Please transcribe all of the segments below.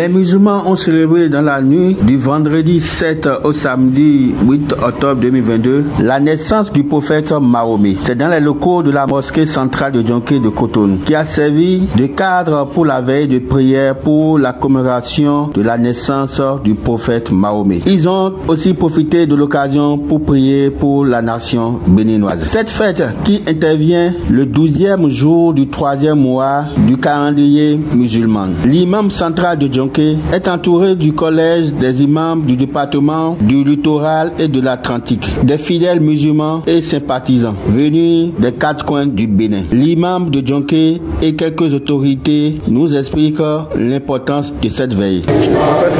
Les musulmans ont célébré dans la nuit du vendredi 7 au samedi 8 octobre 2022 la naissance du prophète Mahomet. C'est dans les locaux de la mosquée centrale de Djonké de Cotonou, qui a servi de cadre pour la veille de prière pour la commémoration de la naissance du prophète Mahomet. Ils ont aussi profité de l'occasion pour prier pour la nation béninoise. Cette fête qui intervient le 12e jour du 3e mois du calendrier musulman. L'imam central de Djonké est entouré du collège des imams du département du littoral et de l'Atlantique, des fidèles musulmans et sympathisants venus des quatre coins du Bénin. L'imam de Djonké et quelques autorités nous expliquent l'importance de cette veille. En fait,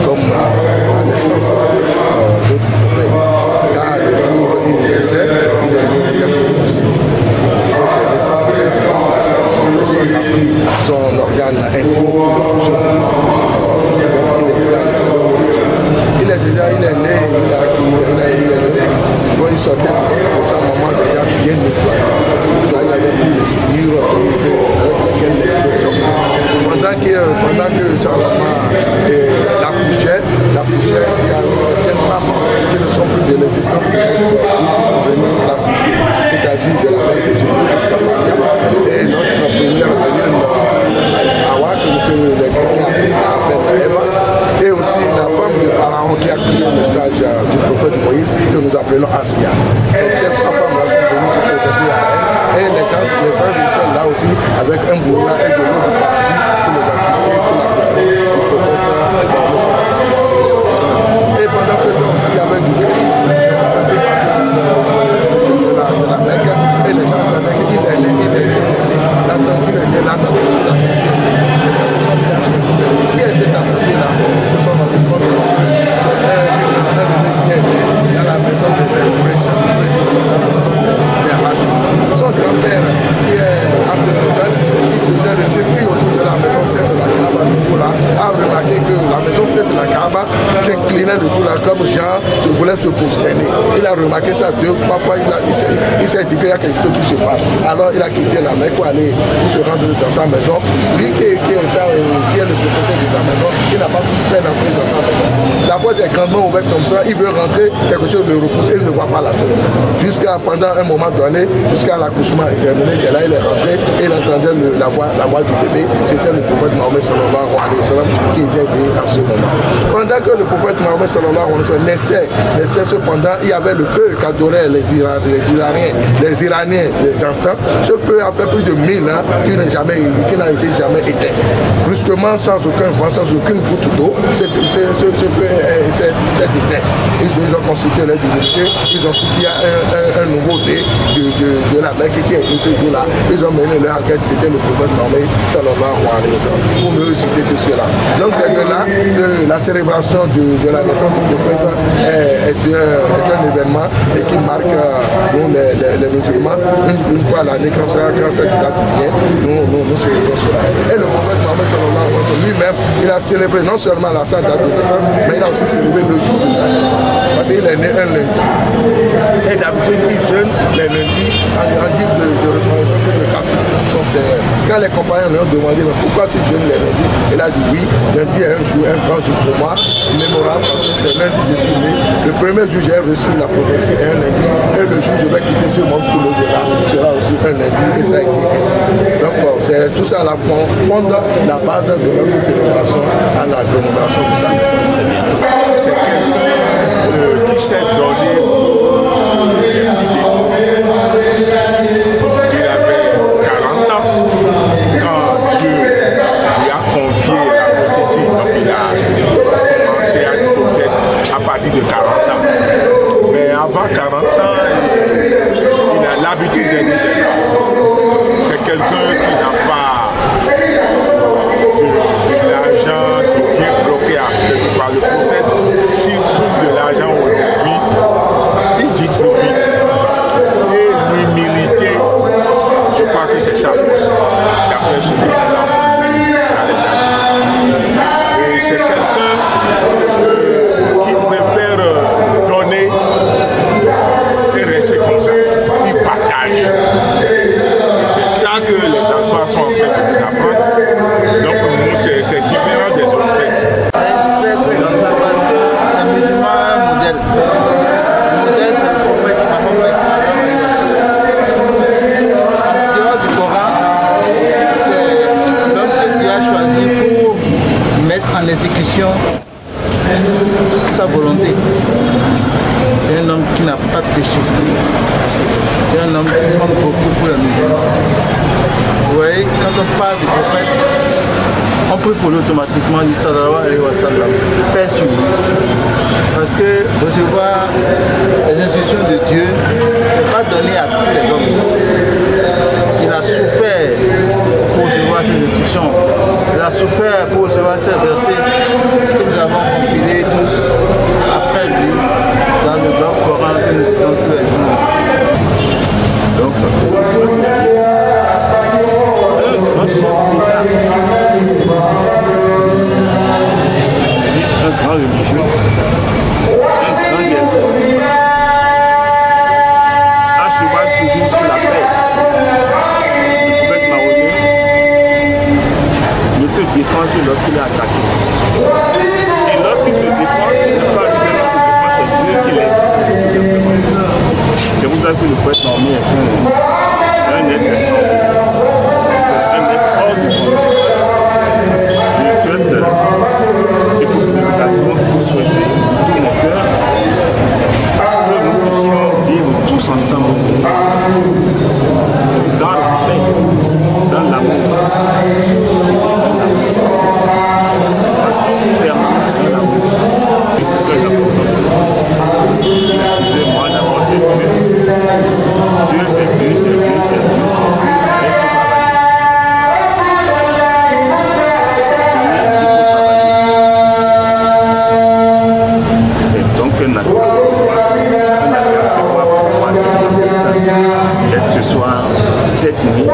comme la naissance de prophète. Car le jour où il naissait, il est né de aussi. Donc, la naissance de cette personne a pris son organe intime pour le toucher. Il est né, quand il sortait de sa maman déjà bien nettoyé. Là, il avait pris les souillures avec lesquelles les sortaient. Pendant que sa maman l'accouchait, il y a certaines femmes qui ne sont plus de l'existence de qui sont venues l'assister. Il s'agit de la mère de Jésus, Samaria, et notre première reine, Awa, que les chrétiens appellent Eva, et aussi la femme de Pharaon qui a crié le message du prophète Moïse, que nous appelons Asia. Ces trois femmes-là sont venues se présenter à elle, et les anges sont là aussi avec un brouillard et de l'eau du paradis pour les assister, pour la question du prophète Moïse. Et pendant ce temps aussi, il y avait du cri de la Mecque, et les gens entendaient qu'il est né, l'attendu est né, l'attendu est là. Qui est cet attendu là? Ce sont dans le compte. C'est un bébé qui est né dans la maison de son grand-père, qui est Abdelmotal, qui faisait le circuit autour de la maison 7 de la Kaaba, a remarqué que la maison 7 de la Kaaba s'inclinait le jour-là comme Jean voulait se prosterner. Il a remarqué ça 2-3 fois, il s'est dit qu'il y a quelque chose qui se passe. Alors il a quitté la Mecque pour aller se rendre dans sa maison. Lui qui est le propriétaire de sa maison, il n'a pas pu faire l'entrée dans sa maison. La porte est grandement ouverte comme ça, il veut rentrer, quelque chose le repousse, il ne voit pas la fenêtre. Jusqu'à pendant un moment donné, jusqu'à l'accouchement est terminé, c'est là il est rentré et il entendait la voix du bébé. C'était le prophète Mahomet sallallahu alayhi wa sallam qui était né en ce moment. Pendant que le prophète Mahomet sallallahu alayhi wa sallam naissait cependant, il y avait le feu qu'adoraient les Iraniens d'antan. Ce feu a fait plus de 1000 ans qui n'a été jamais éteint. Brusquement, sans aucun vent, sans aucune goutte d'eau, ce feu s'est éteint. Ils ont consulté les divinités, ils ont su qu'il y a un nouveau-né de la Mecque qui est ce jour-là. Ils ont mené leur enquête, c'était le prophète Mahomet sallallahu alayhi wa sallam, pour ne citer que cela. Donc c'est de là que la célébration de la naissance du prophète est un événement et qui marque les musulmans une fois l'année quand cette date vient, nous célébrons cela. Et le prophète Mahomet sallallahu alayhi wa sallam lui-même, il a célébré non seulement sa date de naissance, mais il a aussi célébré le jour de sa naissance. Parce qu'il est né un lundi. Et d'habitude, il jeûne les lundis en guise de reconnaissance et de gratitude qui sont sérieux. Quand les compagnons lui ont demandé mais pourquoi tu jeûnes les lundis, il a dit oui, lundi est un grand jour pour moi, mémorable parce que c'est lundi que je suis né. Le premier jour j'ai reçu la prophétie est un lundi et le jour je vais quitter ce monde pour l'au-delà sera aussi un lundi et ça a été ainsi. Donc c'est tout ça la fonde la base de notre célébration à la commémoration de sa naissance. C'est quelqu'un qui s'est donné il avait 40 ans quand Dieu lui a confié la prophétie. Donc il a commencé à être prophète à partir de 40 ans. Mais avant 40 ans, il a l'habitude d'être déjà. C'est quelqu'un qui n'a pas de l'argent qui est bloqué par le prophète. S'il trouve de l'argent aujourd'hui, il distribue. Et l'humilité, je crois que c'est sa force. D'après ce que nous avons vu dans les hadiths. Et c'est quelqu'un qui préfère donner et rester comme ça. Il partage. Et c'est ça que les pour nous automatiquement dit sallallahu alayhi wa sallam, paix sur lui. Parce que recevoir les instructions de Dieu n'est pas donné à tous les hommes. Il a souffert pour recevoir ces instructions. Il a souffert pour recevoir ces versets que nous avons compilés tous après lui dans le grand Coran que nous citons tous les jours. Donc, un grand religieux, un grand guerrier, a cheval toujours sur la paix. Le prophète Mahomet ne se défend que lorsqu'il est attaqué. Et lorsqu'il se défend, ce n'est pas lui-même qui se défend, c'est Dieu qui l'aide. C'est pour ça que le prophète Mahomet est un être extraordinaire. Un être hors du monde. Je souhaite et profiter de l'occasion pour souhaiter de tout mon cœur que nous puissions vivre tous ensemble dans la paix, dans l'amour, de façon permanente dans l'amour. Et c'est très important. Excusez-moi d'abord, c'est Dieu. Dieu, c'est Dieu, c'est Dieu, c'est Dieu, c'est Dieu. Ce soir, cette nuit,